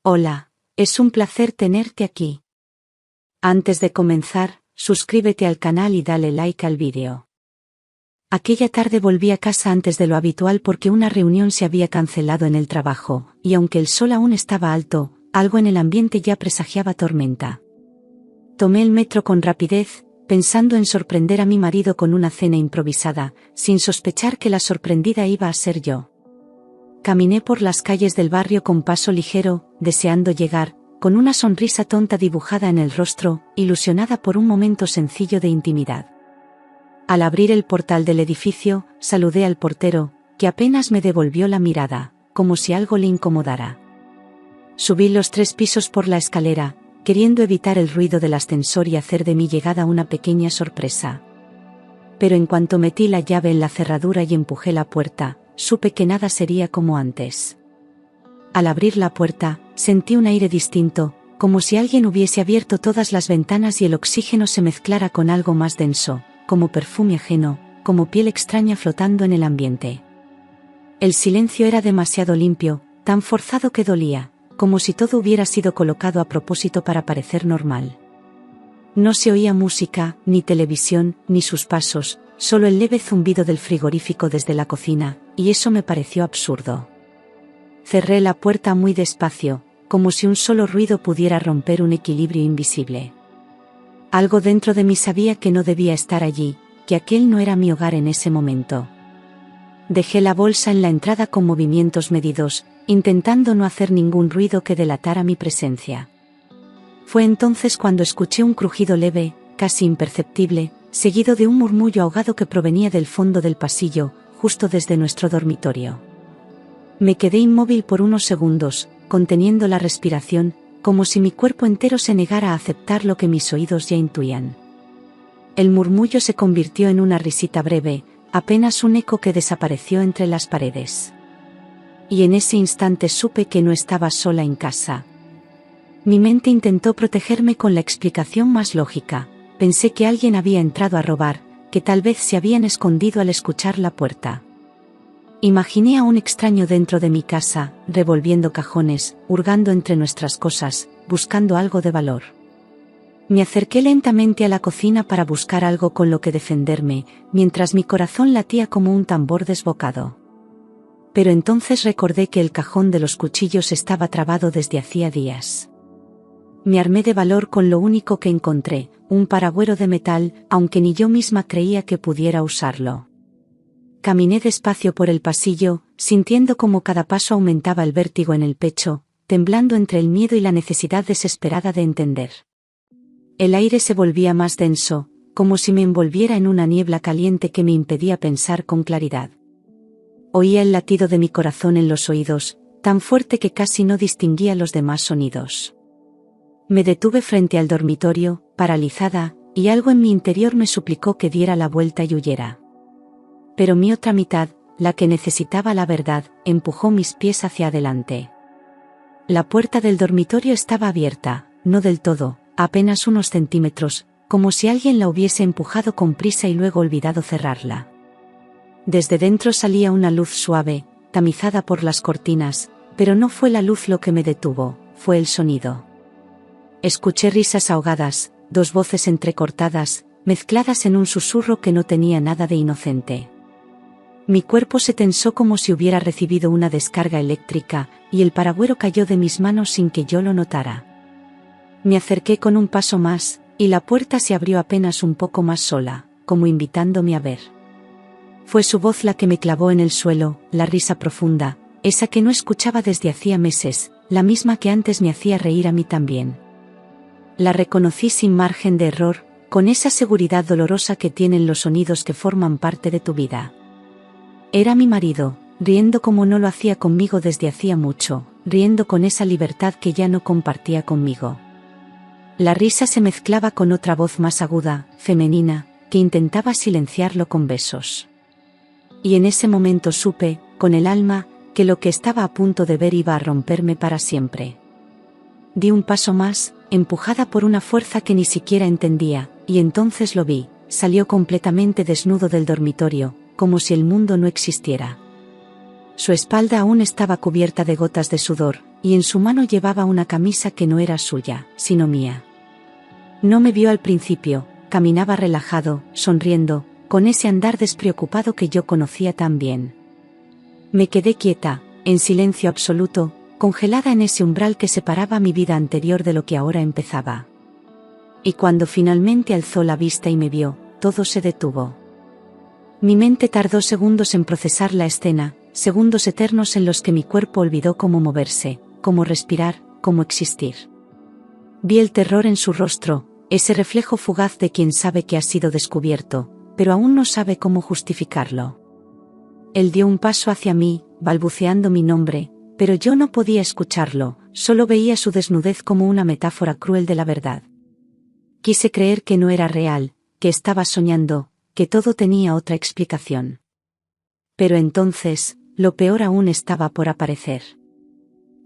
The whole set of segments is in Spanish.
Hola, es un placer tenerte aquí. Antes de comenzar, suscríbete al canal y dale like al vídeo. Aquella tarde volví a casa antes de lo habitual porque una reunión se había cancelado en el trabajo, y aunque el sol aún estaba alto, algo en el ambiente ya presagiaba tormenta. Tomé el metro con rapidez, pensando en sorprender a mi marido con una cena improvisada, sin sospechar que la sorprendida iba a ser yo. Caminé por las calles del barrio con paso ligero, deseando llegar, con una sonrisa tonta dibujada en el rostro, ilusionada por un momento sencillo de intimidad. Al abrir el portal del edificio, saludé al portero, que apenas me devolvió la mirada, como si algo le incomodara. Subí los 3 pisos por la escalera, queriendo evitar el ruido del ascensor y hacer de mi llegada una pequeña sorpresa. Pero en cuanto metí la llave en la cerradura y empujé la puerta, supe que nada sería como antes. Al abrir la puerta, sentí un aire distinto, como si alguien hubiese abierto todas las ventanas y el oxígeno se mezclara con algo más denso, como perfume ajeno, como piel extraña flotando en el ambiente. El silencio era demasiado limpio, tan forzado que dolía, como si todo hubiera sido colocado a propósito para parecer normal. No se oía música, ni televisión, ni sus pasos, solo el leve zumbido del frigorífico desde la cocina, y eso me pareció absurdo. Cerré la puerta muy despacio, como si un solo ruido pudiera romper un equilibrio invisible. Algo dentro de mí sabía que no debía estar allí, que aquel no era mi hogar en ese momento. Dejé la bolsa en la entrada con movimientos medidos, intentando no hacer ningún ruido que delatara mi presencia. Fue entonces cuando escuché un crujido leve, casi imperceptible, seguido de un murmullo ahogado que provenía del fondo del pasillo, justo desde nuestro dormitorio. Me quedé inmóvil por unos segundos, conteniendo la respiración, como si mi cuerpo entero se negara a aceptar lo que mis oídos ya intuían. El murmullo se convirtió en una risita breve, apenas un eco que desapareció entre las paredes. Y en ese instante supe que no estaba sola en casa. Mi mente intentó protegerme con la explicación más lógica. Pensé que alguien había entrado a robar, que tal vez se habían escondido al escuchar la puerta. Imaginé a un extraño dentro de mi casa, revolviendo cajones, hurgando entre nuestras cosas, buscando algo de valor. Me acerqué lentamente a la cocina para buscar algo con lo que defenderme, mientras mi corazón latía como un tambor desbocado. Pero entonces recordé que el cajón de los cuchillos estaba trabado desde hacía días. Me armé de valor con lo único que encontré, un paragüero de metal, aunque ni yo misma creía que pudiera usarlo. Caminé despacio por el pasillo, sintiendo como cada paso aumentaba el vértigo en el pecho, temblando entre el miedo y la necesidad desesperada de entender. El aire se volvía más denso, como si me envolviera en una niebla caliente que me impedía pensar con claridad. Oía el latido de mi corazón en los oídos, tan fuerte que casi no distinguía los demás sonidos. Me detuve frente al dormitorio, paralizada, y algo en mi interior me suplicó que diera la vuelta y huyera. Pero mi otra mitad, la que necesitaba la verdad, empujó mis pies hacia adelante. La puerta del dormitorio estaba abierta, no del todo, apenas unos centímetros, como si alguien la hubiese empujado con prisa y luego olvidado cerrarla. Desde dentro salía una luz suave, tamizada por las cortinas, pero no fue la luz lo que me detuvo, fue el sonido. Escuché risas ahogadas, 2 voces entrecortadas, mezcladas en un susurro que no tenía nada de inocente. Mi cuerpo se tensó como si hubiera recibido una descarga eléctrica, y el paragüero cayó de mis manos sin que yo lo notara. Me acerqué con un paso más, y la puerta se abrió apenas un poco más sola, como invitándome a ver. Fue su voz la que me clavó en el suelo, la risa profunda, esa que no escuchaba desde hacía meses, la misma que antes me hacía reír a mí también. La reconocí sin margen de error, con esa seguridad dolorosa que tienen los sonidos que forman parte de tu vida. Era mi marido, riendo como no lo hacía conmigo desde hacía mucho, riendo con esa libertad que ya no compartía conmigo. La risa se mezclaba con otra voz más aguda, femenina, que intentaba silenciarlo con besos. Y en ese momento supe, con el alma, que lo que estaba a punto de ver iba a romperme para siempre. Di un paso más, empujada por una fuerza que ni siquiera entendía, y entonces lo vi, salió completamente desnudo del dormitorio, como si el mundo no existiera. Su espalda aún estaba cubierta de gotas de sudor, y en su mano llevaba una camisa que no era suya, sino mía. No me vio al principio, caminaba relajado, sonriendo, con ese andar despreocupado que yo conocía tan bien. Me quedé quieta, en silencio absoluto, congelada en ese umbral que separaba mi vida anterior de lo que ahora empezaba. Y cuando finalmente alzó la vista y me vio, todo se detuvo. Mi mente tardó segundos en procesar la escena, segundos eternos en los que mi cuerpo olvidó cómo moverse, cómo respirar, cómo existir. Vi el terror en su rostro, ese reflejo fugaz de quien sabe que ha sido descubierto, pero aún no sabe cómo justificarlo. Él dio un paso hacia mí, balbuceando mi nombre, pero yo no podía escucharlo, solo veía su desnudez como una metáfora cruel de la verdad. Quise creer que no era real, que estaba soñando, que todo tenía otra explicación. Pero entonces, lo peor aún estaba por aparecer.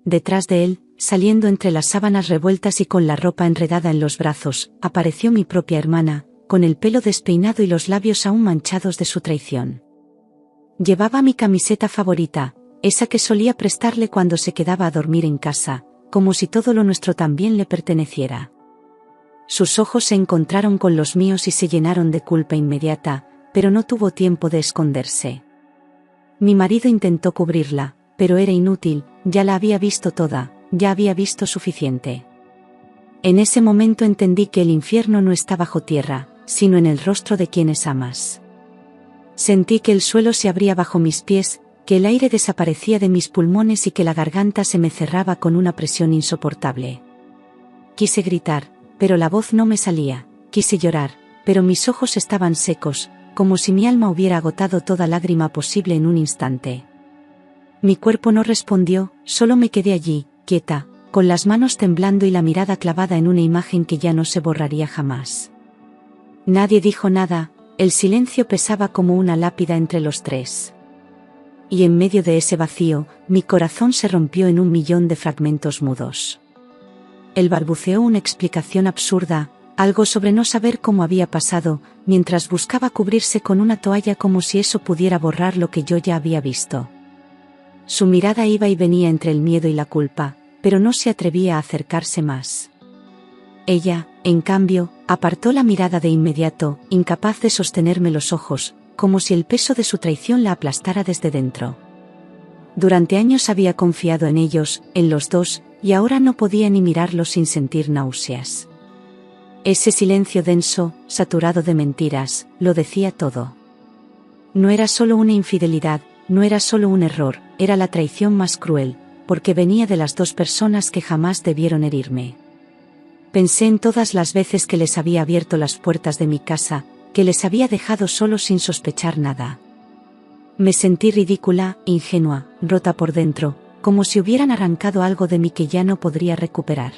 Detrás de él, saliendo entre las sábanas revueltas y con la ropa enredada en los brazos, apareció mi propia hermana, con el pelo despeinado y los labios aún manchados de su traición. Llevaba mi camiseta favorita, esa que solía prestarle cuando se quedaba a dormir en casa, como si todo lo nuestro también le perteneciera. Sus ojos se encontraron con los míos y se llenaron de culpa inmediata, pero no tuvo tiempo de esconderse. Mi marido intentó cubrirla, pero era inútil, ya la había visto toda, ya había visto suficiente. En ese momento entendí que el infierno no está bajo tierra, sino en el rostro de quienes amas. Sentí que el suelo se abría bajo mis pies, que el aire desaparecía de mis pulmones y que la garganta se me cerraba con una presión insoportable. Quise gritar, pero la voz no me salía, quise llorar, pero mis ojos estaban secos, como si mi alma hubiera agotado toda lágrima posible en un instante. Mi cuerpo no respondió, solo me quedé allí, quieta, con las manos temblando y la mirada clavada en una imagen que ya no se borraría jamás. Nadie dijo nada, el silencio pesaba como una lápida entre los tres. Y en medio de ese vacío, mi corazón se rompió en 1.000.000 de fragmentos mudos. Él balbuceó una explicación absurda, algo sobre no saber cómo había pasado, mientras buscaba cubrirse con una toalla como si eso pudiera borrar lo que yo ya había visto. Su mirada iba y venía entre el miedo y la culpa, pero no se atrevía a acercarse más. Ella, en cambio, apartó la mirada de inmediato, incapaz de sostenerme los ojos, como si el peso de su traición la aplastara desde dentro. Durante años había confiado en ellos, en los dos, y ahora no podía ni mirarlos sin sentir náuseas. Ese silencio denso, saturado de mentiras, lo decía todo. No era solo una infidelidad, no era solo un error, era la traición más cruel, porque venía de las dos personas que jamás debieron herirme. Pensé en todas las veces que les había abierto las puertas de mi casa, que les había dejado solos sin sospechar nada. Me sentí ridícula, ingenua, rota por dentro, como si hubieran arrancado algo de mí que ya no podría recuperar.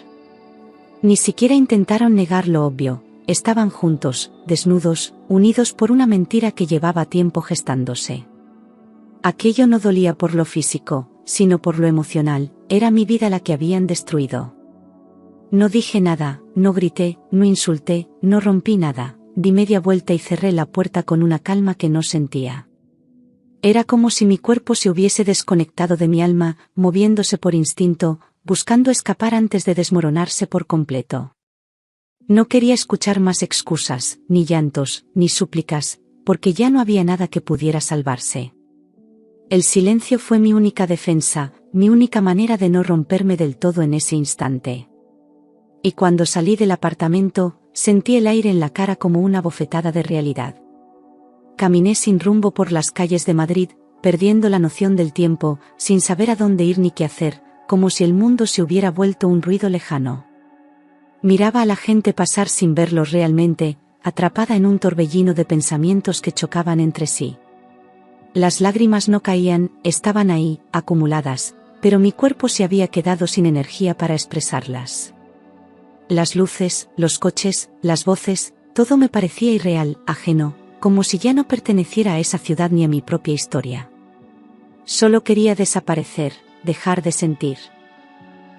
Ni siquiera intentaron negar lo obvio, estaban juntos, desnudos, unidos por una mentira que llevaba tiempo gestándose. Aquello no dolía por lo físico, sino por lo emocional, era mi vida la que habían destruido. No dije nada, no grité, no insulté, no rompí nada, di media vuelta y cerré la puerta con una calma que no sentía. Era como si mi cuerpo se hubiese desconectado de mi alma, moviéndose por instinto, buscando escapar antes de desmoronarse por completo. No quería escuchar más excusas, ni llantos, ni súplicas, porque ya no había nada que pudiera salvarse. El silencio fue mi única defensa, mi única manera de no romperme del todo en ese instante. Y cuando salí del apartamento, sentí el aire en la cara como una bofetada de realidad. Caminé sin rumbo por las calles de Madrid, perdiendo la noción del tiempo, sin saber a dónde ir ni qué hacer, como si el mundo se hubiera vuelto un ruido lejano. Miraba a la gente pasar sin verlos realmente, atrapada en un torbellino de pensamientos que chocaban entre sí. Las lágrimas no caían, estaban ahí, acumuladas, pero mi cuerpo se había quedado sin energía para expresarlas. Las luces, los coches, las voces, todo me parecía irreal, ajeno, como si ya no perteneciera a esa ciudad ni a mi propia historia. Solo quería desaparecer, dejar de sentir.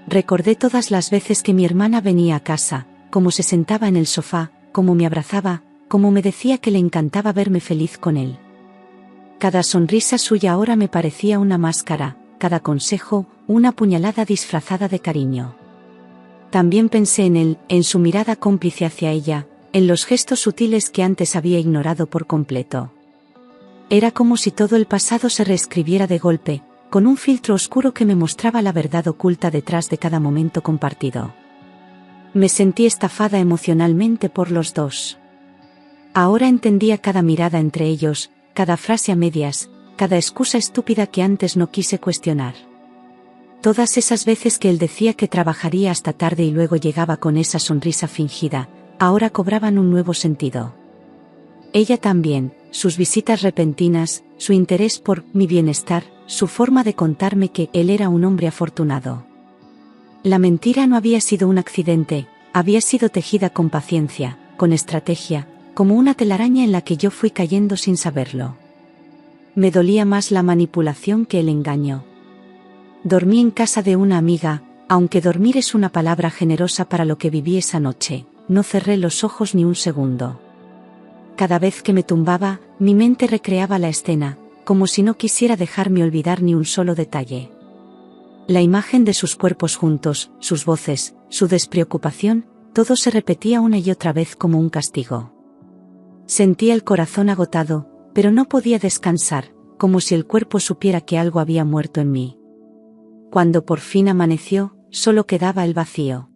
Recordé todas las veces que mi hermana venía a casa, cómo se sentaba en el sofá, cómo me abrazaba, cómo me decía que le encantaba verme feliz con él. Cada sonrisa suya ahora me parecía una máscara, cada consejo, una puñalada disfrazada de cariño. También pensé en él, en su mirada cómplice hacia ella, en los gestos sutiles que antes había ignorado por completo. Era como si todo el pasado se reescribiera de golpe, con un filtro oscuro que me mostraba la verdad oculta detrás de cada momento compartido. Me sentí estafada emocionalmente por los dos. Ahora entendía cada mirada entre ellos, cada frase a medias, cada excusa estúpida que antes no quise cuestionar. Todas esas veces que él decía que trabajaría hasta tarde y luego llegaba con esa sonrisa fingida, ahora cobraban un nuevo sentido. Ella también, sus visitas repentinas, su interés por mi bienestar, su forma de contarme que él era un hombre afortunado. La mentira no había sido un accidente, había sido tejida con paciencia, con estrategia, como una telaraña en la que yo fui cayendo sin saberlo. Me dolía más la manipulación que el engaño. Dormí en casa de una amiga, aunque dormir es una palabra generosa para lo que viví esa noche, no cerré los ojos ni un segundo. Cada vez que me tumbaba, mi mente recreaba la escena, como si no quisiera dejarme olvidar ni un solo detalle. La imagen de sus cuerpos juntos, sus voces, su despreocupación, todo se repetía una y otra vez como un castigo. Sentía el corazón agotado, pero no podía descansar, como si el cuerpo supiera que algo había muerto en mí. Cuando por fin amaneció, solo quedaba el vacío.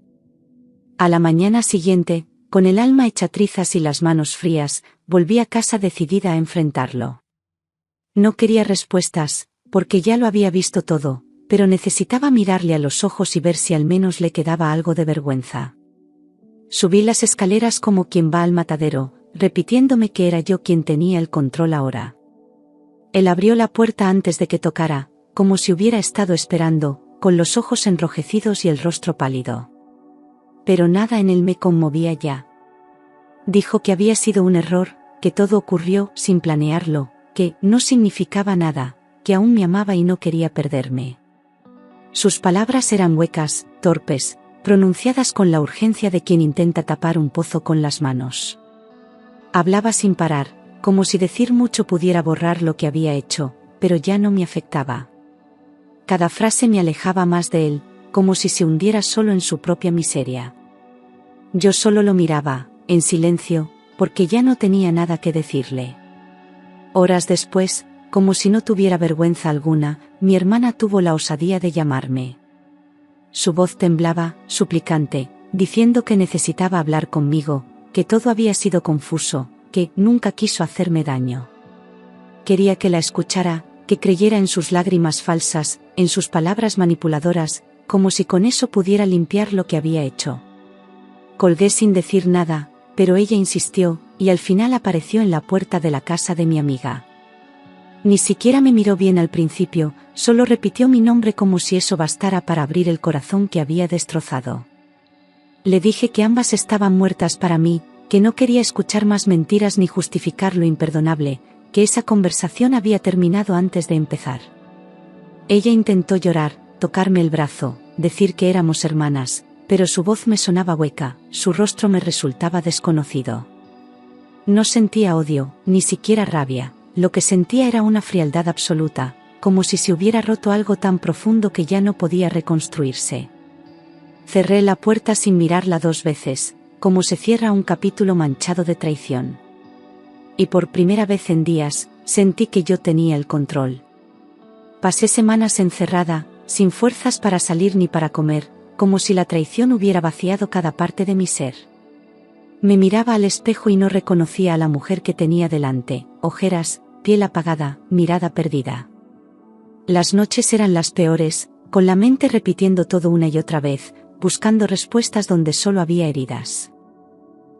A la mañana siguiente, con el alma hecha trizas y las manos frías, volví a casa decidida a enfrentarlo. No quería respuestas, porque ya lo había visto todo, pero necesitaba mirarle a los ojos y ver si al menos le quedaba algo de vergüenza. Subí las escaleras como quien va al matadero, repitiéndome que era yo quien tenía el control ahora. Él abrió la puerta antes de que tocara, como si hubiera estado esperando, con los ojos enrojecidos y el rostro pálido. Pero nada en él me conmovía ya. Dijo que había sido un error, que todo ocurrió sin planearlo, que no significaba nada, que aún me amaba y no quería perderme. Sus palabras eran huecas, torpes, pronunciadas con la urgencia de quien intenta tapar un pozo con las manos. Hablaba sin parar, como si decir mucho pudiera borrar lo que había hecho, pero ya no me afectaba. Cada frase me alejaba más de él, como si se hundiera solo en su propia miseria. Yo solo lo miraba, en silencio, porque ya no tenía nada que decirle. Horas después, como si no tuviera vergüenza alguna, mi hermana tuvo la osadía de llamarme. Su voz temblaba, suplicante, diciendo que necesitaba hablar conmigo, que todo había sido confuso, que nunca quiso hacerme daño. Quería que la escuchara, que creyera en sus lágrimas falsas, en sus palabras manipuladoras, como si con eso pudiera limpiar lo que había hecho. Colgué sin decir nada, pero ella insistió, y al final apareció en la puerta de la casa de mi amiga. Ni siquiera me miró bien al principio, solo repitió mi nombre como si eso bastara para abrir el corazón que había destrozado. Le dije que ambas estaban muertas para mí, que no quería escuchar más mentiras ni justificar lo imperdonable, que esa conversación había terminado antes de empezar. Ella intentó llorar, tocarme el brazo, decir que éramos hermanas, pero su voz me sonaba hueca, su rostro me resultaba desconocido. No sentía odio, ni siquiera rabia, lo que sentía era una frialdad absoluta, como si se hubiera roto algo tan profundo que ya no podía reconstruirse. Cerré la puerta sin mirarla 2 veces, como se cierra un capítulo manchado de traición. Y por primera vez en días, sentí que yo tenía el control. Pasé semanas encerrada, sin fuerzas para salir ni para comer, como si la traición hubiera vaciado cada parte de mi ser. Me miraba al espejo y no reconocía a la mujer que tenía delante, ojeras, piel apagada, mirada perdida. Las noches eran las peores, con la mente repitiendo todo una y otra vez, buscando respuestas donde solo había heridas.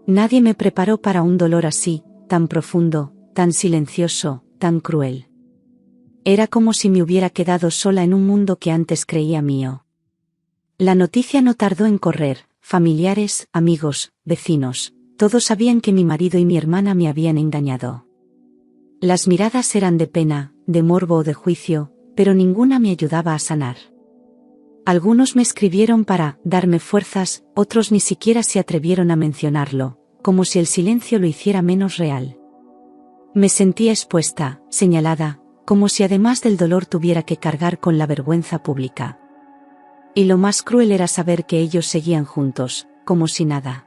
Nadie me preparó para un dolor así, tan profundo, tan silencioso, tan cruel. Era como si me hubiera quedado sola en un mundo que antes creía mío. La noticia no tardó en correr, familiares, amigos, vecinos, todos sabían que mi marido y mi hermana me habían engañado. Las miradas eran de pena, de morbo o de juicio, pero ninguna me ayudaba a sanar. Algunos me escribieron para darme fuerzas, otros ni siquiera se atrevieron a mencionarlo, como si el silencio lo hiciera menos real. Me sentía expuesta, señalada, como si además del dolor tuviera que cargar con la vergüenza pública. Y lo más cruel era saber que ellos seguían juntos, como si nada.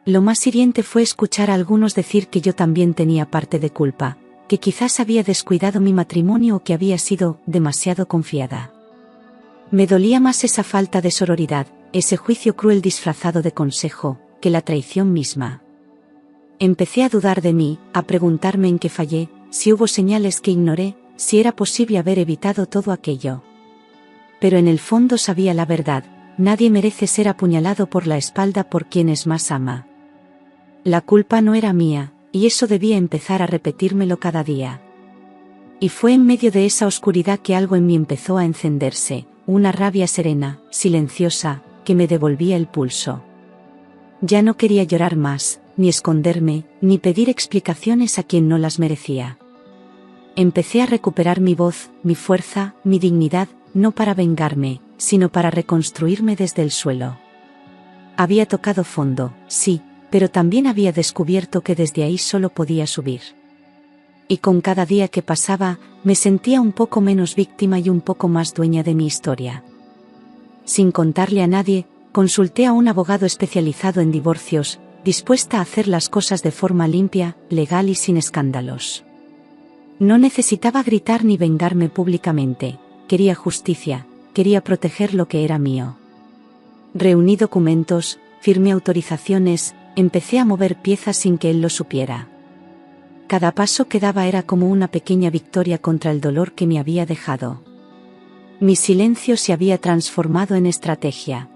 Lo más hiriente fue escuchar a algunos decir que yo también tenía parte de culpa, que quizás había descuidado mi matrimonio o que había sido demasiado confiada. Me dolía más esa falta de sororidad, ese juicio cruel disfrazado de consejo, que la traición misma. Empecé a dudar de mí, a preguntarme en qué fallé, si hubo señales que ignoré, si era posible haber evitado todo aquello. Pero en el fondo sabía la verdad: nadie merece ser apuñalado por la espalda por quienes más ama. La culpa no era mía, y eso debía empezar a repetírmelo cada día. Y fue en medio de esa oscuridad que algo en mí empezó a encenderse, una rabia serena, silenciosa, que me devolvía el pulso. Ya no quería llorar más, ni esconderme, ni pedir explicaciones a quien no las merecía. Empecé a recuperar mi voz, mi fuerza, mi dignidad, no para vengarme, sino para reconstruirme desde el suelo. Había tocado fondo, sí, pero también había descubierto que desde ahí solo podía subir. Y con cada día que pasaba, me sentía un poco menos víctima y un poco más dueña de mi historia. Sin contarle a nadie, consulté a un abogado especializado en divorcios, dispuesta a hacer las cosas de forma limpia, legal y sin escándalos. No necesitaba gritar ni vengarme públicamente, quería justicia, quería proteger lo que era mío. Reuní documentos, firmé autorizaciones, empecé a mover piezas sin que él lo supiera. Cada paso que daba era como una pequeña victoria contra el dolor que me había dejado. Mi silencio se había transformado en estrategia.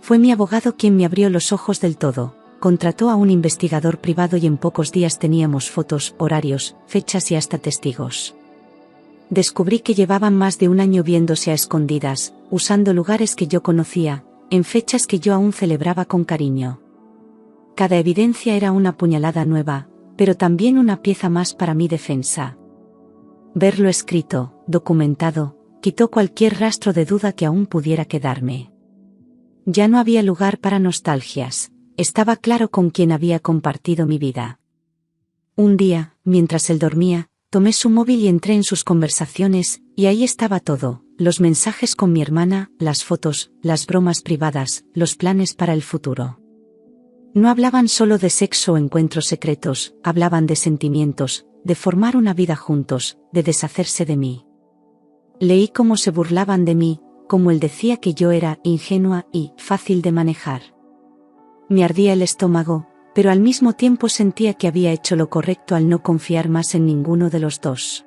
Fue mi abogado quien me abrió los ojos del todo. Contrató a un investigador privado y en pocos días teníamos fotos, horarios, fechas y hasta testigos. Descubrí que llevaban más de un año viéndose a escondidas, usando lugares que yo conocía, en fechas que yo aún celebraba con cariño. Cada evidencia era una puñalada nueva, pero también una pieza más para mi defensa. Verlo escrito, documentado, quitó cualquier rastro de duda que aún pudiera quedarme. Ya no había lugar para nostalgias, estaba claro con quién había compartido mi vida. Un día, mientras él dormía, tomé su móvil y entré en sus conversaciones, y ahí estaba todo: los mensajes con mi hermana, las fotos, las bromas privadas, los planes para el futuro. No hablaban solo de sexo o encuentros secretos, hablaban de sentimientos, de formar una vida juntos, de deshacerse de mí. Leí cómo se burlaban de mí, cómo él decía que yo era ingenua y fácil de manejar. Me ardía el estómago, pero al mismo tiempo sentía que había hecho lo correcto al no confiar más en ninguno de los dos.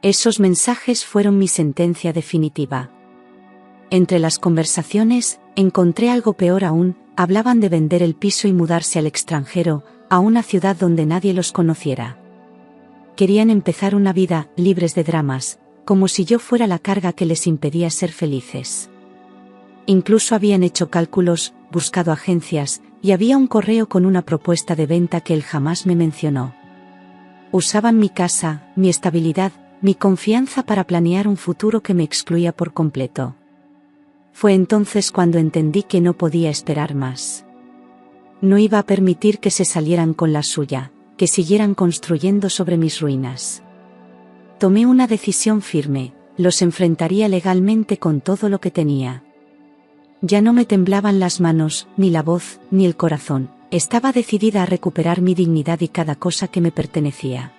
Esos mensajes fueron mi sentencia definitiva. Entre las conversaciones, encontré algo peor aún: hablaban de vender el piso y mudarse al extranjero, a una ciudad donde nadie los conociera. Querían empezar una vida, libres de dramas, como si yo fuera la carga que les impedía ser felices. Incluso habían hecho cálculos, buscado agencias, y había un correo con una propuesta de venta que él jamás me mencionó. Usaban mi casa, mi estabilidad, mi confianza para planear un futuro que me excluía por completo. Fue entonces cuando entendí que no podía esperar más. No iba a permitir que se salieran con la suya, que siguieran construyendo sobre mis ruinas. Tomé una decisión firme: los enfrentaría legalmente con todo lo que tenía. Ya no me temblaban las manos, ni la voz, ni el corazón. Estaba decidida a recuperar mi dignidad y cada cosa que me pertenecía.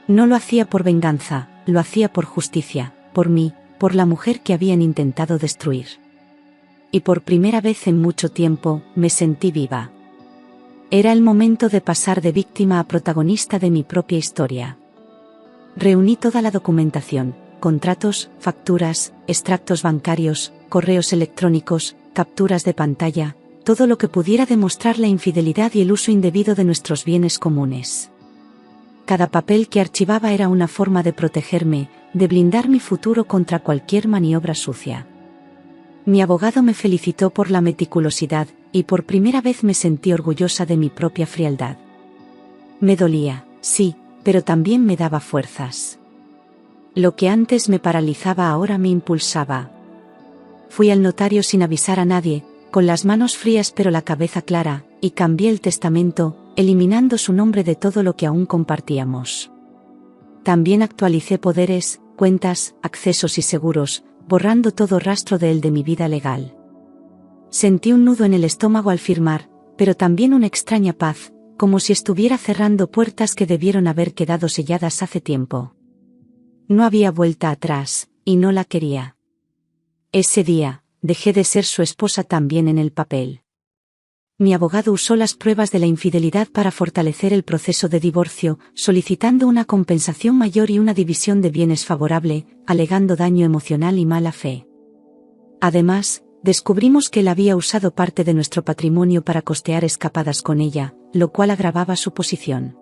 No lo hacía por venganza, lo hacía por justicia, por mí, por la mujer que habían intentado destruir. Y por primera vez en mucho tiempo, me sentí viva. Era el momento de pasar de víctima a protagonista de mi propia historia. Reuní toda la documentación: contratos, facturas, extractos bancarios, correos electrónicos, capturas de pantalla, todo lo que pudiera demostrar la infidelidad y el uso indebido de nuestros bienes comunes. Cada papel que archivaba era una forma de protegerme, de blindar mi futuro contra cualquier maniobra sucia. Mi abogado me felicitó por la meticulosidad, y por primera vez me sentí orgullosa de mi propia frialdad. Me dolía, sí, pero también me daba fuerzas. Lo que antes me paralizaba ahora me impulsaba. Fui al notario sin avisar a nadie, con las manos frías pero la cabeza clara, y cambié el testamento, eliminando su nombre de todo lo que aún compartíamos. También actualicé poderes, cuentas, accesos y seguros, borrando todo rastro de él de mi vida legal. Sentí un nudo en el estómago al firmar, pero también una extraña paz, como si estuviera cerrando puertas que debieron haber quedado selladas hace tiempo. No había vuelta atrás, y no la quería. Ese día, dejé de ser su esposa también en el papel. Mi abogado usó las pruebas de la infidelidad para fortalecer el proceso de divorcio, solicitando una compensación mayor y una división de bienes favorable, alegando daño emocional y mala fe. Además, descubrimos que él había usado parte de nuestro patrimonio para costear escapadas con ella, lo cual agravaba su posición.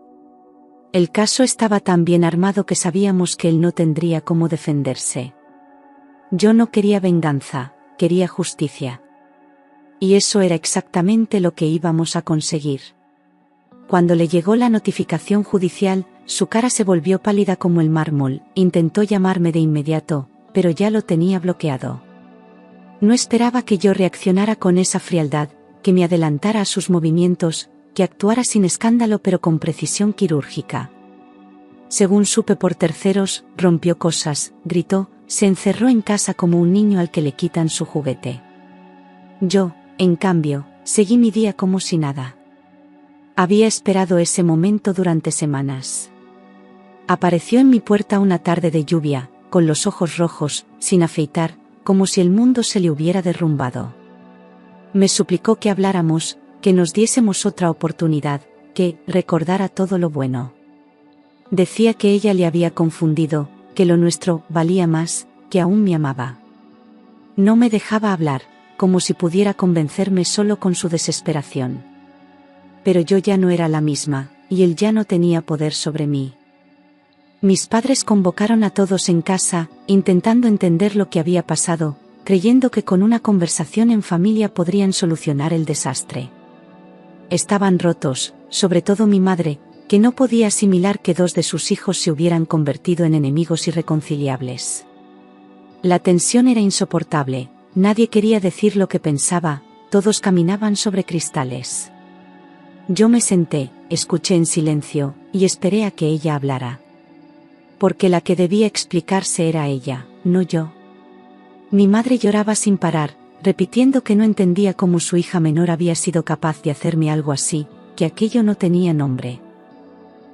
El caso estaba tan bien armado que sabíamos que él no tendría cómo defenderse. Yo no quería venganza, quería justicia. Y eso era exactamente lo que íbamos a conseguir. Cuando le llegó la notificación judicial, su cara se volvió pálida como el mármol, intentó llamarme de inmediato, pero ya lo tenía bloqueado. No esperaba que yo reaccionara con esa frialdad, que me adelantara a sus movimientos, que actuara sin escándalo pero con precisión quirúrgica. Según supe por terceros, rompió cosas, gritó, se encerró en casa como un niño al que le quitan su juguete. Yo, en cambio, seguí mi día como si nada. Había esperado ese momento durante semanas. Apareció en mi puerta una tarde de lluvia, con los ojos rojos, sin afeitar, como si el mundo se le hubiera derrumbado. Me suplicó que habláramos, que nos diésemos otra oportunidad, que recordara todo lo bueno. Decía que ella le había confundido, que lo nuestro valía más, que aún me amaba. No me dejaba hablar, como si pudiera convencerme solo con su desesperación. Pero yo ya no era la misma, y él ya no tenía poder sobre mí. Mis padres convocaron a todos en casa, intentando entender lo que había pasado, creyendo que con una conversación en familia podrían solucionar el desastre. Estaban rotos, sobre todo mi madre, que no podía asimilar que dos de sus hijos se hubieran convertido en enemigos irreconciliables. La tensión era insoportable. Nadie quería decir lo que pensaba, todos caminaban sobre cristales. Yo me senté, escuché en silencio, y esperé a que ella hablara. Porque la que debía explicarse era ella, no yo. Mi madre lloraba sin parar, repitiendo que no entendía cómo su hija menor había sido capaz de hacerme algo así, que aquello no tenía nombre.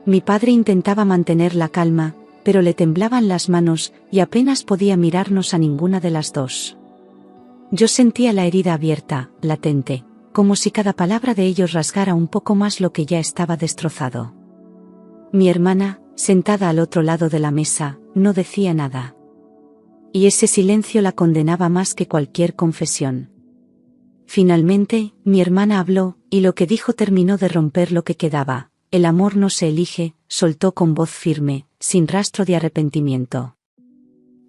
Mi padre intentaba mantener la calma, pero le temblaban las manos, y apenas podía mirarnos a ninguna de las dos. Yo sentía la herida abierta, latente, como si cada palabra de ellos rasgara un poco más lo que ya estaba destrozado. Mi hermana, sentada al otro lado de la mesa, no decía nada. Y ese silencio la condenaba más que cualquier confesión. Finalmente, mi hermana habló, y lo que dijo terminó de romper lo que quedaba. El amor no se elige, soltó con voz firme, sin rastro de arrepentimiento.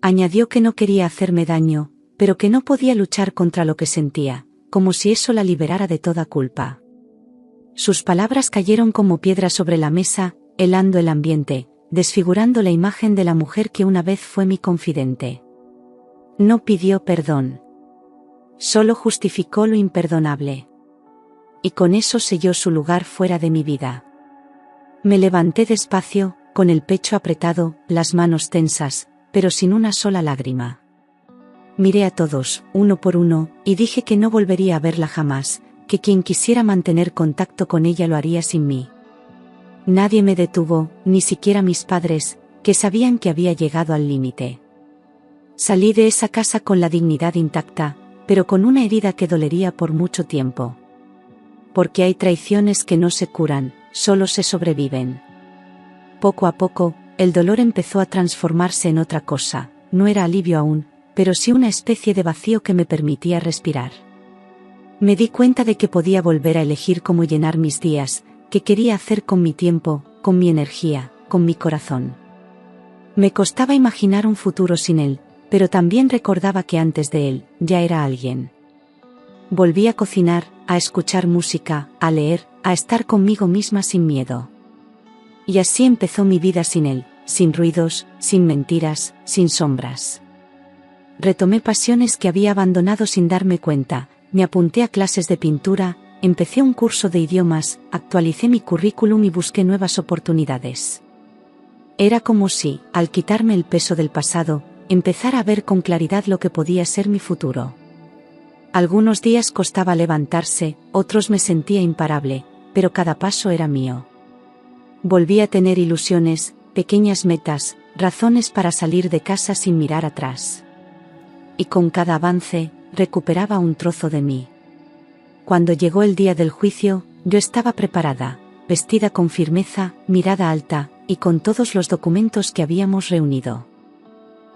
Añadió que no quería hacerme daño, pero que no podía luchar contra lo que sentía, como si eso la liberara de toda culpa. Sus palabras cayeron como piedras sobre la mesa, helando el ambiente, desfigurando la imagen de la mujer que una vez fue mi confidente. No pidió perdón. Solo justificó lo imperdonable. Y con eso selló su lugar fuera de mi vida. Me levanté despacio, con el pecho apretado, las manos tensas, pero sin una sola lágrima. Miré a todos, uno por uno, y dije que no volvería a verla jamás, que quien quisiera mantener contacto con ella lo haría sin mí. Nadie me detuvo, ni siquiera mis padres, que sabían que había llegado al límite. Salí de esa casa con la dignidad intacta, pero con una herida que dolería por mucho tiempo. Porque hay traiciones que no se curan, solo se sobreviven. Poco a poco, el dolor empezó a transformarse en otra cosa, no era alivio aún, pero sí una especie de vacío que me permitía respirar. Me di cuenta de que podía volver a elegir cómo llenar mis días, qué quería hacer con mi tiempo, con mi energía, con mi corazón. Me costaba imaginar un futuro sin él, pero también recordaba que antes de él, ya era alguien. Volví a cocinar, a escuchar música, a leer, a estar conmigo misma sin miedo. Y así empezó mi vida sin él, sin ruidos, sin mentiras, sin sombras. Retomé pasiones que había abandonado sin darme cuenta, me apunté a clases de pintura, empecé un curso de idiomas, actualicé mi currículum y busqué nuevas oportunidades. Era como si, al quitarme el peso del pasado, empezara a ver con claridad lo que podía ser mi futuro. Algunos días costaba levantarse, otros me sentía imparable, pero cada paso era mío. Volví a tener ilusiones, pequeñas metas, razones para salir de casa sin mirar atrás. Y con cada avance, recuperaba un trozo de mí. Cuando llegó el día del juicio, yo estaba preparada, vestida con firmeza, mirada alta, y con todos los documentos que habíamos reunido.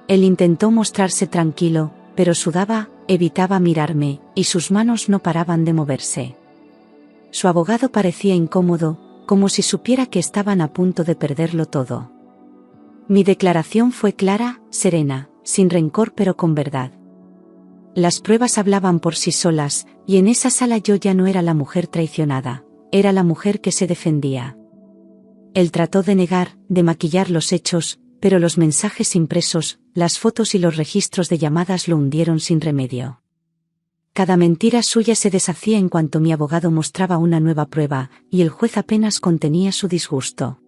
Él intentó mostrarse tranquilo, pero sudaba, evitaba mirarme, y sus manos no paraban de moverse. Su abogado parecía incómodo, como si supiera que estaban a punto de perderlo todo. Mi declaración fue clara, serena, sin rencor pero con verdad. Las pruebas hablaban por sí solas, y en esa sala yo ya no era la mujer traicionada, era la mujer que se defendía. Él trató de negar, de maquillar los hechos, pero los mensajes impresos, las fotos y los registros de llamadas lo hundieron sin remedio. Cada mentira suya se deshacía en cuanto mi abogado mostraba una nueva prueba, y el juez apenas contenía su disgusto.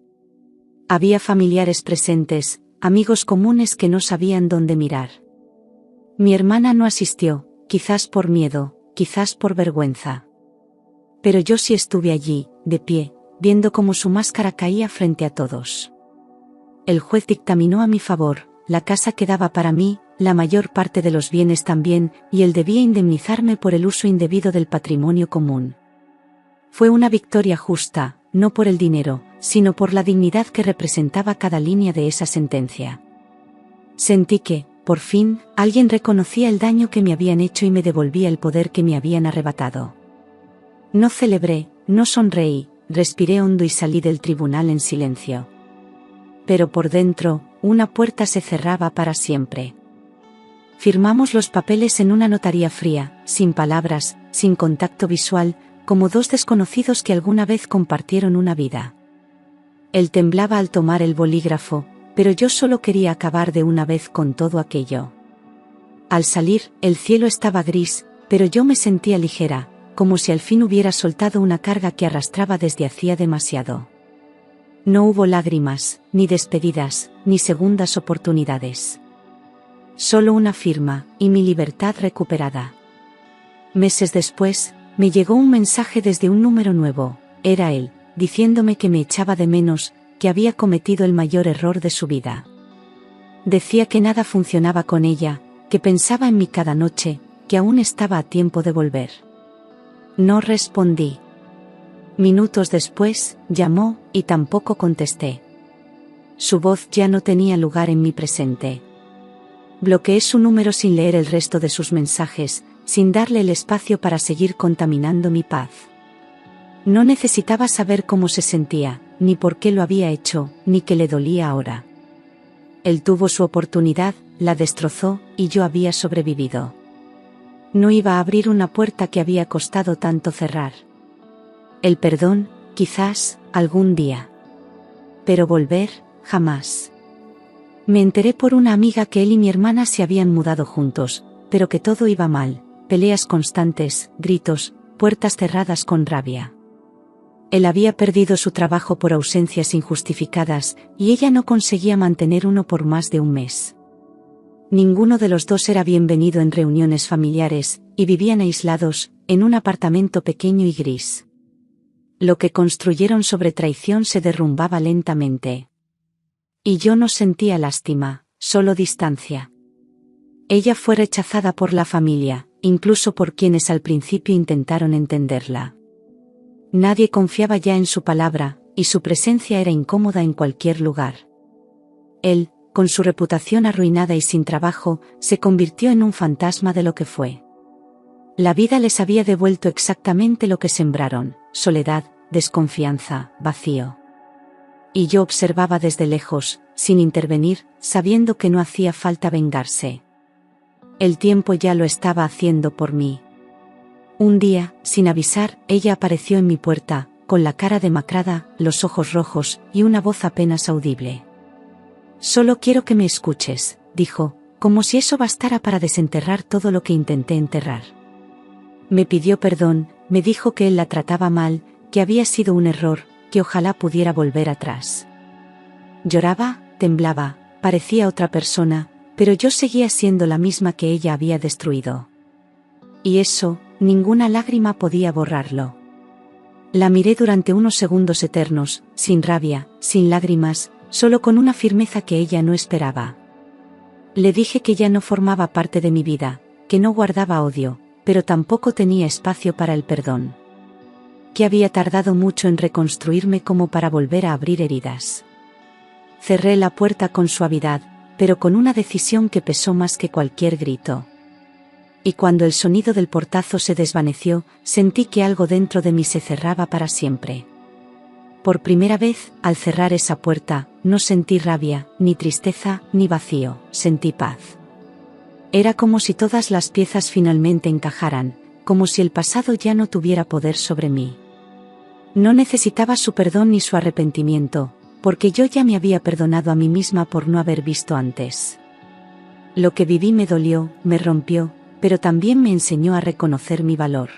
Había familiares presentes, amigos comunes que no sabían dónde mirar. Mi hermana no asistió, quizás por miedo, quizás por vergüenza. Pero yo sí estuve allí, de pie, viendo cómo su máscara caía frente a todos. El juez dictaminó a mi favor, la casa quedaba para mí, la mayor parte de los bienes también, y él debía indemnizarme por el uso indebido del patrimonio común. Fue una victoria justa, no por el dinero, sino por la dignidad que representaba cada línea de esa sentencia. Sentí que, por fin, alguien reconocía el daño que me habían hecho y me devolvía el poder que me habían arrebatado. No celebré, no sonreí, respiré hondo y salí del tribunal en silencio. Pero por dentro, una puerta se cerraba para siempre. Firmamos los papeles en una notaría fría, sin palabras, sin contacto visual, como dos desconocidos que alguna vez compartieron una vida. Él temblaba al tomar el bolígrafo, pero yo solo quería acabar de una vez con todo aquello. Al salir, el cielo estaba gris, pero yo me sentía ligera, como si al fin hubiera soltado una carga que arrastraba desde hacía demasiado. No hubo lágrimas, ni despedidas, ni segundas oportunidades. Solo una firma, y mi libertad recuperada. Meses después, me llegó un mensaje desde un número nuevo, era él, diciéndome que me echaba de menos, que había cometido el mayor error de su vida. Decía que nada funcionaba con ella, que pensaba en mí cada noche, que aún estaba a tiempo de volver. No respondí. Minutos después, llamó, y tampoco contesté. Su voz ya no tenía lugar en mi presente. Bloqueé su número sin leer el resto de sus mensajes, sin darle el espacio para seguir contaminando mi paz. No necesitaba saber cómo se sentía, ni por qué lo había hecho, ni qué le dolía ahora. Él tuvo su oportunidad, la destrozó, y yo había sobrevivido. No iba a abrir una puerta que había costado tanto cerrar. El perdón, quizás, algún día. Pero volver, jamás. Me enteré por una amiga que él y mi hermana se habían mudado juntos, pero que todo iba mal, peleas constantes, gritos, puertas cerradas con rabia. Él había perdido su trabajo por ausencias injustificadas, y ella no conseguía mantener uno por más de un mes. Ninguno de los dos era bienvenido en reuniones familiares, y vivían aislados, en un apartamento pequeño y gris. Lo que construyeron sobre traición se derrumbaba lentamente. Y yo no sentía lástima, solo distancia. Ella fue rechazada por la familia, incluso por quienes al principio intentaron entenderla. Nadie confiaba ya en su palabra, y su presencia era incómoda en cualquier lugar. Él, con su reputación arruinada y sin trabajo, se convirtió en un fantasma de lo que fue. La vida les había devuelto exactamente lo que sembraron: soledad, desconfianza, vacío. Y yo observaba desde lejos, sin intervenir, sabiendo que no hacía falta vengarse. El tiempo ya lo estaba haciendo por mí. Un día, sin avisar, ella apareció en mi puerta, con la cara demacrada, los ojos rojos, y una voz apenas audible. «Solo quiero que me escuches», dijo, como si eso bastara para desenterrar todo lo que intenté enterrar. Me pidió perdón, me dijo que él la trataba mal, que había sido un error, que ojalá pudiera volver atrás. Lloraba, temblaba, parecía otra persona, pero yo seguía siendo la misma que ella había destruido. Y eso, ninguna lágrima podía borrarlo. La miré durante unos segundos eternos, sin rabia, sin lágrimas, solo con una firmeza que ella no esperaba. Le dije que ya no formaba parte de mi vida, que no guardaba odio, pero tampoco tenía espacio para el perdón. Que había tardado mucho en reconstruirme como para volver a abrir heridas. Cerré la puerta con suavidad, pero con una decisión que pesó más que cualquier grito. Y cuando el sonido del portazo se desvaneció, sentí que algo dentro de mí se cerraba para siempre. Por primera vez, al cerrar esa puerta, no sentí rabia, ni tristeza, ni vacío, sentí paz. Era como si todas las piezas finalmente encajaran, como si el pasado ya no tuviera poder sobre mí. No necesitaba su perdón ni su arrepentimiento, porque yo ya me había perdonado a mí misma por no haber visto antes. Lo que viví me dolió, me rompió, pero también me enseñó a reconocer mi valor.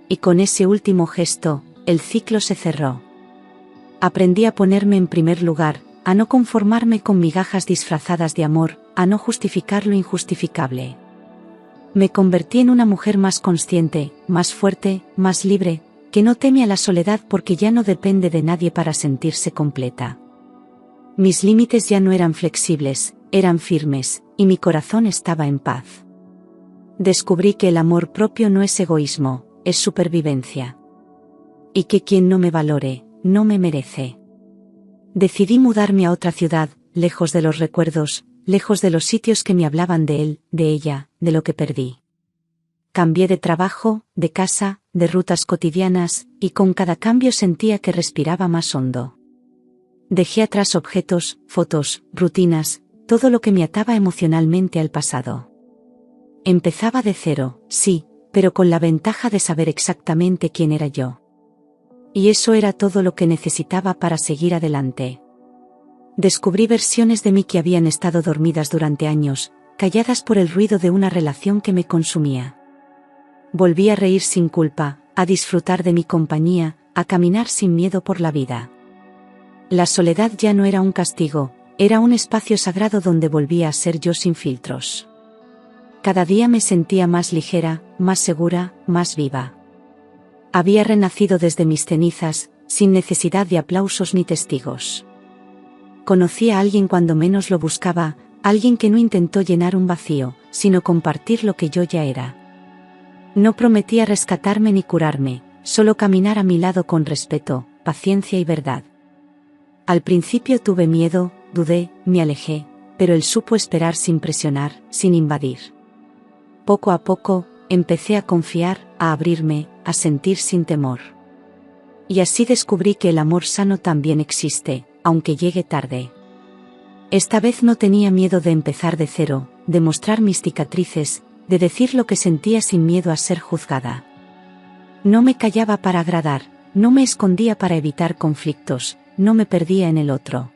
Y con ese último gesto, el ciclo se cerró. Aprendí a ponerme en primer lugar, a no conformarme con migajas disfrazadas de amor, a no justificar lo injustificable. Me convertí en una mujer más consciente, más fuerte, más libre, que no teme a la soledad porque ya no depende de nadie para sentirse completa. Mis límites ya no eran flexibles, eran firmes, y mi corazón estaba en paz. Descubrí que el amor propio no es egoísmo, es supervivencia. Y que quien no me valore, no me merece. Decidí mudarme a otra ciudad, lejos de los recuerdos, lejos de los sitios que me hablaban de él, de ella, de lo que perdí. Cambié de trabajo, de casa, de rutas cotidianas, y con cada cambio sentía que respiraba más hondo. Dejé atrás objetos, fotos, rutinas, todo lo que me ataba emocionalmente al pasado. Empezaba de cero, sí, pero con la ventaja de saber exactamente quién era yo. Y eso era todo lo que necesitaba para seguir adelante. Descubrí versiones de mí que habían estado dormidas durante años, calladas por el ruido de una relación que me consumía. Volví a reír sin culpa, a disfrutar de mi compañía, a caminar sin miedo por la vida. La soledad ya no era un castigo, era un espacio sagrado donde volvía a ser yo sin filtros. Cada día me sentía más ligera, más segura, más viva. Había renacido desde mis cenizas, sin necesidad de aplausos ni testigos. Conocí a alguien cuando menos lo buscaba, alguien que no intentó llenar un vacío, sino compartir lo que yo ya era. No prometía rescatarme ni curarme, solo caminar a mi lado con respeto, paciencia y verdad. Al principio tuve miedo, dudé, me alejé, pero él supo esperar sin presionar, sin invadir. Poco a poco, empecé a confiar, a abrirme, a sentir sin temor. Y así descubrí que el amor sano también existe, aunque llegue tarde. Esta vez no tenía miedo de empezar de cero, de mostrar mis cicatrices, de decir lo que sentía sin miedo a ser juzgada. No me callaba para agradar, no me escondía para evitar conflictos, no me perdía en el otro.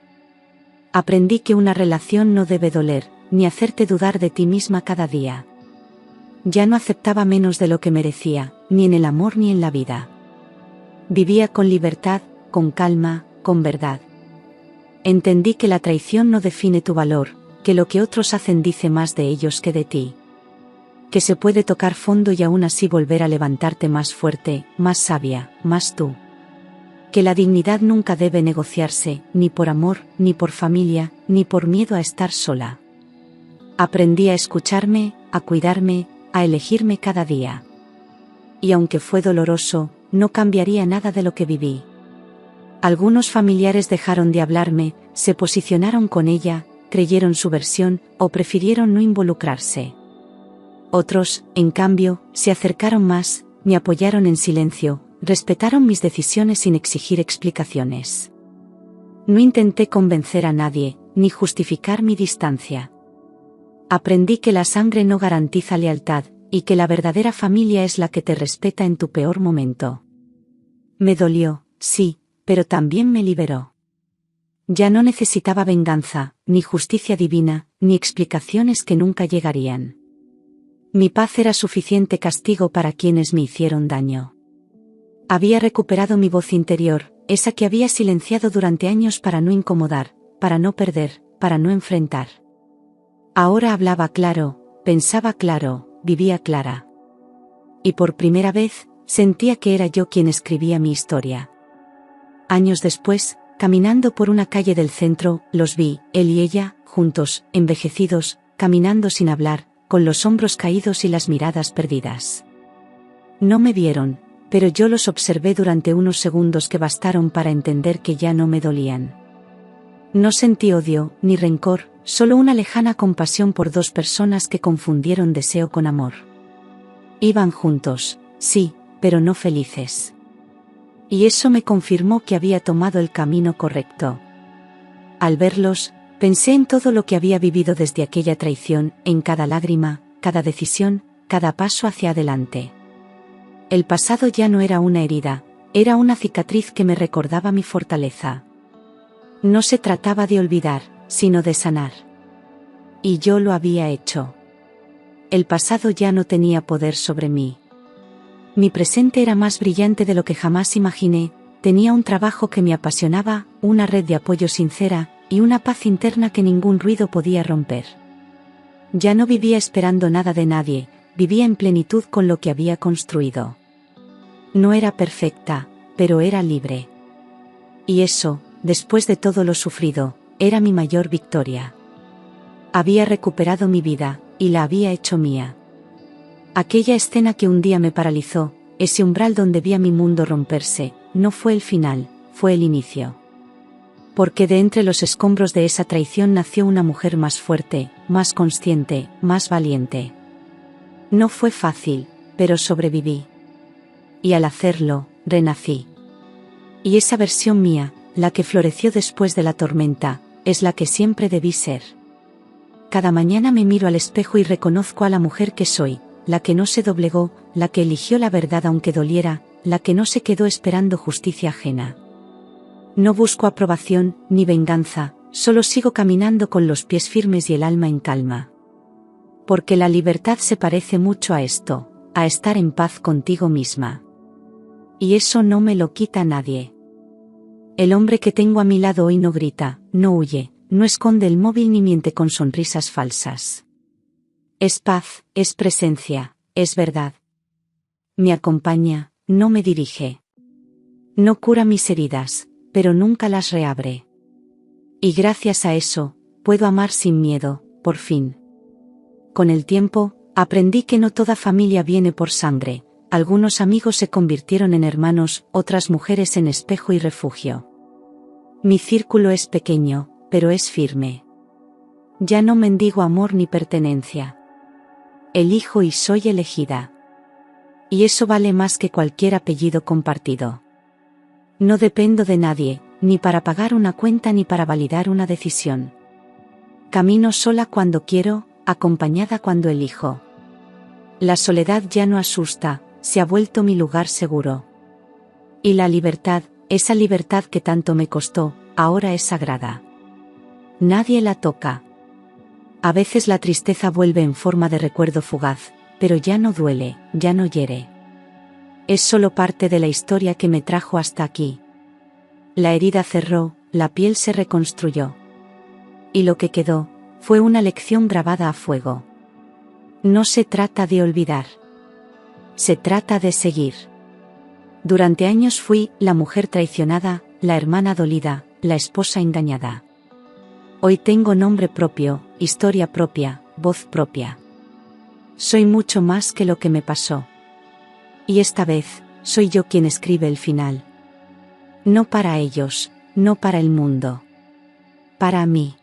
Aprendí que una relación no debe doler, ni hacerte dudar de ti misma cada día. Ya no aceptaba menos de lo que merecía, ni en el amor ni en la vida. Vivía con libertad, con calma, con verdad. Entendí que la traición no define tu valor, que lo que otros hacen dice más de ellos que de ti. Que se puede tocar fondo y aún así volver a levantarte más fuerte, más sabia, más tú. Que la dignidad nunca debe negociarse, ni por amor, ni por familia, ni por miedo a estar sola. Aprendí a escucharme, a cuidarme, a elegirme cada día. Y aunque fue doloroso, no cambiaría nada de lo que viví. Algunos familiares dejaron de hablarme, se posicionaron con ella, creyeron su versión, o prefirieron no involucrarse. Otros, en cambio, se acercaron más, me apoyaron en silencio, respetaron mis decisiones sin exigir explicaciones. No intenté convencer a nadie, ni justificar mi distancia. Aprendí que la sangre no garantiza lealtad, y que la verdadera familia es la que te respeta en tu peor momento. Me dolió, sí, pero también me liberó. Ya no necesitaba venganza, ni justicia divina, ni explicaciones que nunca llegarían. Mi paz era suficiente castigo para quienes me hicieron daño. Había recuperado mi voz interior, esa que había silenciado durante años para no incomodar, para no perder, para no enfrentar. Ahora hablaba claro, pensaba claro, vivía clara. Y por primera vez, sentía que era yo quien escribía mi historia. Años después, caminando por una calle del centro, los vi, él y ella, juntos, envejecidos, caminando sin hablar, con los hombros caídos y las miradas perdidas. No me vieron, pero yo los observé durante unos segundos que bastaron para entender que ya no me dolían. No sentí odio, ni rencor, solo una lejana compasión por dos personas que confundieron deseo con amor. Iban juntos, sí, pero no felices. Y eso me confirmó que había tomado el camino correcto. Al verlos, pensé en todo lo que había vivido desde aquella traición, en cada lágrima, cada decisión, cada paso hacia adelante. El pasado ya no era una herida, era una cicatriz que me recordaba mi fortaleza. No se trataba de olvidar, sino de sanar. Y yo lo había hecho. El pasado ya no tenía poder sobre mí. Mi presente era más brillante de lo que jamás imaginé, tenía un trabajo que me apasionaba, una red de apoyo sincera, y una paz interna que ningún ruido podía romper. Ya no vivía esperando nada de nadie, vivía en plenitud con lo que había construido. No era perfecta, pero era libre. Y eso, después de todo lo sufrido, era mi mayor victoria. Había recuperado mi vida, y la había hecho mía. Aquella escena que un día me paralizó, ese umbral donde vi a mi mundo romperse, no fue el final, fue el inicio. Porque de entre los escombros de esa traición nació una mujer más fuerte, más consciente, más valiente. No fue fácil, pero sobreviví. Y al hacerlo, renací. Y esa versión mía, la que floreció después de la tormenta, es la que siempre debí ser. Cada mañana me miro al espejo y reconozco a la mujer que soy, la que no se doblegó, la que eligió la verdad aunque doliera, la que no se quedó esperando justicia ajena. No busco aprobación, ni venganza, solo sigo caminando con los pies firmes y el alma en calma. Porque la libertad se parece mucho a esto, a estar en paz contigo misma. Y eso no me lo quita nadie. El hombre que tengo a mi lado hoy no grita, no huye, no esconde el móvil ni miente con sonrisas falsas. Es paz, es presencia, es verdad. Me acompaña, no me dirige. No cura mis heridas, pero nunca las reabre. Y gracias a eso, puedo amar sin miedo, por fin. Con el tiempo, aprendí que no toda familia viene por sangre, algunos amigos se convirtieron en hermanos, otras mujeres en espejo y refugio. Mi círculo es pequeño, pero es firme. Ya no mendigo amor ni pertenencia. Elijo y soy elegida. Y eso vale más que cualquier apellido compartido. No dependo de nadie, ni para pagar una cuenta ni para validar una decisión. Camino sola cuando quiero, acompañada cuando elijo. La soledad ya no asusta, se ha vuelto mi lugar seguro. Y la libertad, esa libertad que tanto me costó, ahora es sagrada. Nadie la toca. A veces la tristeza vuelve en forma de recuerdo fugaz, pero ya no duele, ya no hiere. Es solo parte de la historia que me trajo hasta aquí. La herida cerró, la piel se reconstruyó. Y lo que quedó, fue una lección grabada a fuego. No se trata de olvidar. Se trata de seguir. Durante años fui la mujer traicionada, la hermana dolida, la esposa engañada. Hoy tengo nombre propio, historia propia, voz propia. Soy mucho más que lo que me pasó. Y esta vez, soy yo quien escribe el final. No para ellos, no para el mundo. Para mí.